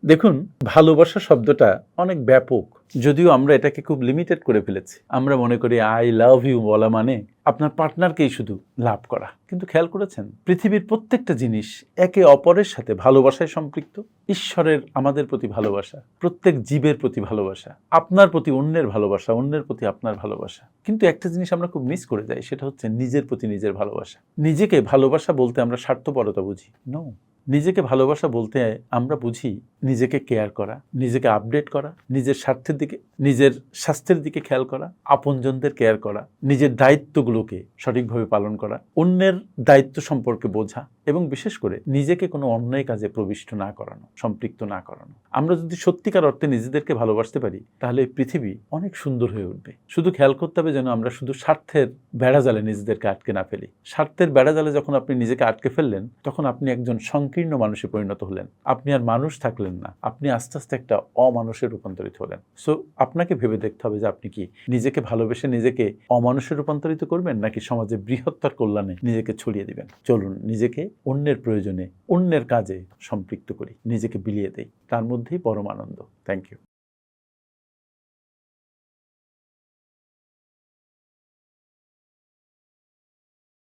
দেখুন, ভালোবাসা শব্দটা অনেক ব্যাপক, যদিও আমরা এটাকে খুব লিমিটেড করে ফেলেছি। আমরা মনে করি আই লাভ ইউ বলা মানে আপনার পার্টনারকেই শুধু লাভ করা। কিন্তু খেয়াল করেছেন, পৃথিবীর প্রত্যেকটা জিনিস একে অপরের সাথে ভালোবাসায় সম্পৃক্ত। ঈশ্বরের আমাদের প্রতি ভালোবাসা, প্রত্যেক জীবের প্রতি ভালোবাসা, আপনার প্রতি অন্যের ভালোবাসা, অন্যের প্রতি আপনার ভালোবাসা। কিন্তু একটা জিনিস আমরা খুব মিস করে যাই, সেটা হচ্ছে নিজের প্রতি নিজের ভালোবাসা। নিজেকে ভালোবাসা বলতে আমরা স্বার্থপরতা বুঝি। নো, নিজেকে ভালোবাসা বলতে আমরা বুঝি নিজেকে কেয়ার করা, নিজেকে আপডেট করা, নিজের স্বার্থের দিকে, নিজের স্বাস্থ্যের দিকে খেয়াল করা, আপনজনদের কেয়ার করা, নিজের দায়িত্বগুলোকে সঠিকভাবে পালন করা, অন্যের দায়িত্ব সম্পর্কে বোঝা এবং বিশেষ করে নিজেকে কোনো অন্যায় কাজে প্রবিষ্ট না করানো, সম্পৃক্ত না করানো। আমরা যদি সত্যিকার অর্থে নিজেদেরকে ভালোবাসতে পারি, তাহলে এই পৃথিবী অনেক সুন্দর হয়ে উঠবে। শুধু খেয়াল করতে হবে যেন আমরা শুধু স্বার্থের বেড়াজালে নিজেদেরকে আটকে না ফেলি। স্বার্থের বেড়াজালে যখন আপনি নিজেকে আটকে ফেললেন, তখন আপনি একজন সংকীর্ণ মানুষে পরিণত হলেন। আপনি আর মানুষ থাকলেন না, আপনি আস্তে আস্তে একটা অমানুষে রূপান্তরিত হলেন। সো আপনাকে ভেবে দেখতে হবে যে আপনি কি নিজেকে ভালোবেসে নিজেকে অমানুষে রূপান্তরিত করবেন, নাকি সমাজে বৃহত্তর কল্যাণে নিজেকে ছড়িয়ে দিবেন। চলুন নিজেকে অন্যের প্রয়োজনে, অন্যের কাজে সম্পৃক্ত করি, নিজেকে বিলিয়ে দেই, তার মধ্যেই পরম আনন্দ। Thank you.